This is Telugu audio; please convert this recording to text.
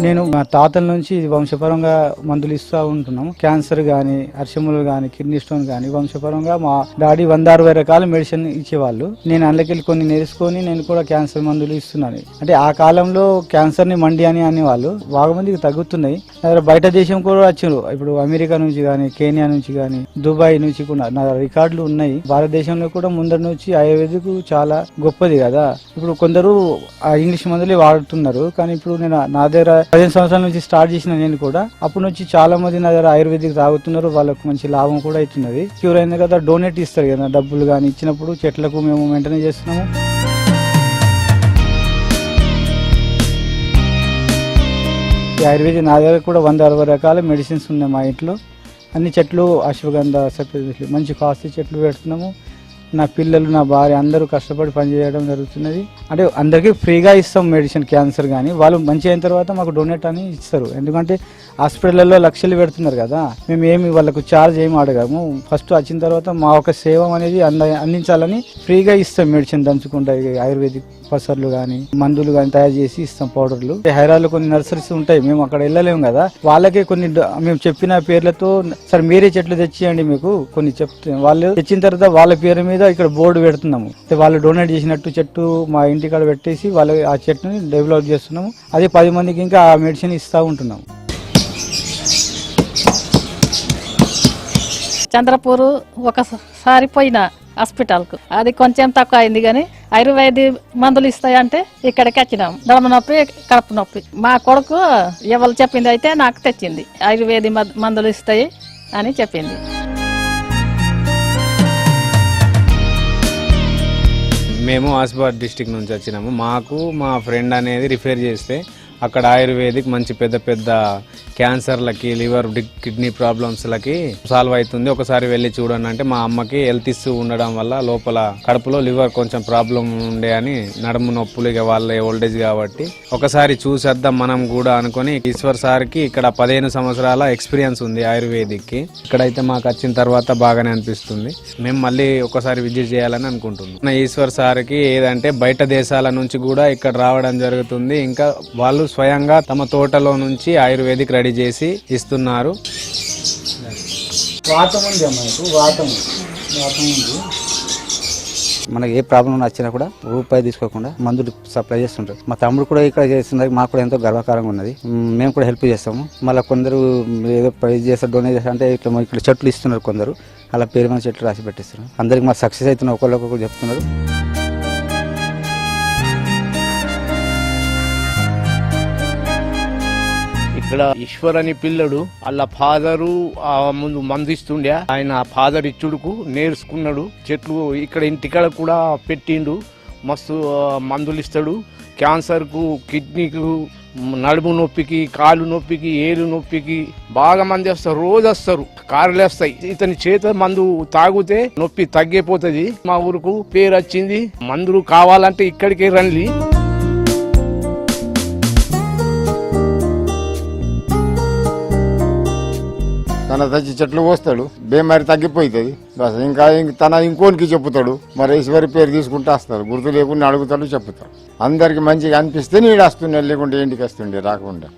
నేను మా తాతల నుంచి ఇది వంశపరంగా మందులు ఇస్తూ ఉంటున్నాము. క్యాన్సర్ గానీ, అర్షములు గానీ, కిడ్నీ స్టోన్ గానీ వంశపరంగా మా డాడీ 160 రకాల మెడిసిన్ ఇచ్చేవాళ్ళు. నేను అందులోకెళ్ళి కొన్ని నేర్చుకొని నేను కూడా క్యాన్సర్ మందులు ఇస్తున్నాను. అంటే ఆ కాలంలో క్యాన్సర్ ని మండి అని అనేవాళ్ళు. బాగా మందికి తగ్గుతున్నాయి. బయట దేశం కూడా వచ్చారు. ఇప్పుడు అమెరికా నుంచి గానీ, కేనియా నుంచి గానీ, దుబాయ్ నుంచి కూడా నా రికార్డులు ఉన్నాయి. భారతదేశంలో కూడా ముందరి నుంచి ఆయుర్వేదిక్ చాలా గొప్పది కదా. ఇప్పుడు కొందరు ఆ ఇంగ్లీష్ మందులే వాడుతున్నారు. కానీ ఇప్పుడు నేను నా దగ్గర 15 సంవత్సరాల నుంచి స్టార్ట్ చేసిన నేను కూడా అప్పటి నుంచి చాలా మంది నా దగ్గర ఆయుర్వేదిక్ తాగుతున్నారు. వాళ్ళకు మంచి లాభం కూడా అవుతున్నది. క్యూర్ అయింది కదా, డొనేట్ ఇస్తారు కదా డబ్బులు కానీ ఇచ్చినప్పుడు చెట్లకు మేము మెయింటైన్ చేస్తున్నాము. ఆయుర్వేదిక్ నా దగ్గర కూడా 160 రకాల మెడిసిన్స్ ఉన్నాయి మా ఇంట్లో. అన్ని చెట్లు అశ్వగంధ, సత్యదృష్టి మంచి కాస్ట్లీ చెట్లు పెడుతున్నాము. నా పిల్లలు, నా భార్య అందరూ కష్టపడి పనిచేయడం జరుగుతున్నది. అంటే అందరికీ ఫ్రీగా ఇస్తాం మెడిసిన్. క్యాన్సర్ కానీ వాళ్ళు మంచి అయిన తర్వాత మాకు డొనేట్ అని ఇస్తారు. ఎందుకంటే హాస్పిటల్లో లక్షలు పెడుతున్నారు కదా. మేము ఏమి వాళ్ళకు ఛార్జ్ ఏమి అడగము. ఫస్ట్ వచ్చిన తర్వాత మా ఒక సేవ అనేది అందించాలని ఫ్రీగా ఇస్తాం మెడిసిన్ దంచుకుంటా. ఆయుర్వేదిక్ పసర్లు కానీ, మందులు కానీ తయారు చేసి ఇస్తాం, పౌడర్లు. హైదరాబాద్లో కొన్ని నర్సరీస్ ఉంటాయి, మేము అక్కడ వెళ్ళలేము కదా. వాళ్ళకే కొన్ని మేము చెప్పిన పేర్లతో సరే మీరే చెట్లు తెచ్చియండి మీకు కొన్ని చెప్తే వాళ్ళు తెచ్చిన తర్వాత వాళ్ళ పేరు మీద ఇక్కడ బోర్డు పెడుతున్నాము. వాళ్ళు డొనేట్ చేసినట్టు చెట్టు మా ఇంటికాడ పెట్టేసి వాళ్ళు ఆ చెట్టుని డెవలప్ చేస్తున్నాము. అదే 10 మందికి ఇంకా ఆ మెడిసిన్ ఇస్తూ ఉంటున్నాము. చంద్రపూర్ ఒకసారి పోయినా హాస్పిటల్కు, అది కొంచెం తక్కువ అయింది. కానీ ఆయుర్వేదిక్ మందులు ఇస్తాయంటే ఇక్కడికి వచ్చినాం. దొడ నొప్పి, కడుపు నొప్పి. మా కొడుకు ఎవరు చెప్పింది అయితే నాకు తెచ్చింది. ఆయుర్వేదిక్ మందులు ఇస్తాయి అని చెప్పింది. మేము ఆసిఫాబాద్ డిస్టిక్ నుంచి వచ్చినాము. మాకు మా ఫ్రెండ్ అనేది రిఫర్ చేస్తే అక్కడ ఆయుర్వేదిక్ మంచి పెద్ద పెద్ద క్యాన్సర్లకి, లివర్, కిడ్నీ ప్రాబ్లమ్స్లకి సాల్వ్ అవుతుంది, ఒకసారి వెళ్ళి చూడండి అంటే మా అమ్మకి హెల్త్ ఇష్యూ ఉండడం వల్ల లోపల కడుపులో లివర్ కొంచెం ప్రాబ్లం ఉండే అని నడుము నొప్పులు, ఇక వాళ్ళ ఓల్డేజ్ కాబట్టి ఒకసారి చూసేద్దాం మనం కూడా అనుకుని ఈశ్వర్ సార్కి ఇక్కడ 15 సంవత్సరాల ఎక్స్పీరియన్స్ ఉంది ఆయుర్వేదిక్కి. ఇక్కడైతే మాకు వచ్చిన తర్వాత బాగానే అనిపిస్తుంది. మేము మళ్ళీ ఒకసారి విజిట్ చేయాలని అనుకుంటున్నాం. ఈశ్వర్ సార్కి ఏదంటే బయట దేశాల నుంచి కూడా ఇక్కడ రావడం జరుగుతుంది. ఇంకా వాళ్ళు స్వయంగా తమ తోటలో నుంచి ఆయుర్వేదిక్ రెడీ చేసి ఇస్తున్నారు. మనకి ఏ ప్రాబ్లం వచ్చినా కూడా రూపాయి తీసుకోకుండా మందులు సప్లై చేస్తుంటారు. మా తమ్ముడు కూడా ఇక్కడ చేస్తున్నారు. మాకు కూడా ఎంతో గర్వకారంగా ఉన్నది. మేము కూడా హెల్ప్ చేస్తాము. మళ్ళీ కొందరు ఏదో ప్రైజ్ చేస్తారు, డొనేట్ చేస్తారు అంటే ఇక్కడ చెట్లు ఇస్తున్నారు. కొందరు అలా పేరు మీద చెట్లు రాసి పెట్టిస్తున్నారు. అందరికి మా సక్సెస్ అవుతున్నారు, ఒకళ్ళొకరు చెప్తున్నారు. ఇక్కడ ఈశ్వర్ అని పిల్లడు వాళ్ళ ఫాదరు ముందు మందిస్తుండే, ఆయన ఫాదర్ ఇచ్చుడుకు నేర్చుకున్నాడు. చెట్లు ఇక్కడ ఇంటికాడ కూడా పెట్టిండు. మస్తు మందులు ఇస్తాడు. క్యాన్సర్కు, కిడ్నీకు, నడుము నొప్పికి, కాలు నొప్పికి, ఏలు నొప్పికి బాగా మంది వస్తారు. రోజు వస్తారు, కార్లు వస్తాయి. ఇతని చేత మందు తాగితే నొప్పి తగ్గిపోతుంది. మా ఊరుకు పేరు వచ్చింది. మందులు కావాలంటే ఇక్కడికే రండి. తన తెచ్చి చెట్లు పోస్తాడు, బేమారి తగ్గిపోతుంది. బస్ ఇంకా తన ఇంకోనికి చెప్పుతాడు. మరి ఈశ్వరి పేరు తీసుకుంటూ వస్తారు. గుర్తు లేకుండా అడుగుతాడు, చెప్పుతాడు. అందరికి మంచిగా అనిపిస్తే నీడు వస్తుండే, లేకుంటే ఇంటికి వస్తుండే రాకుండా.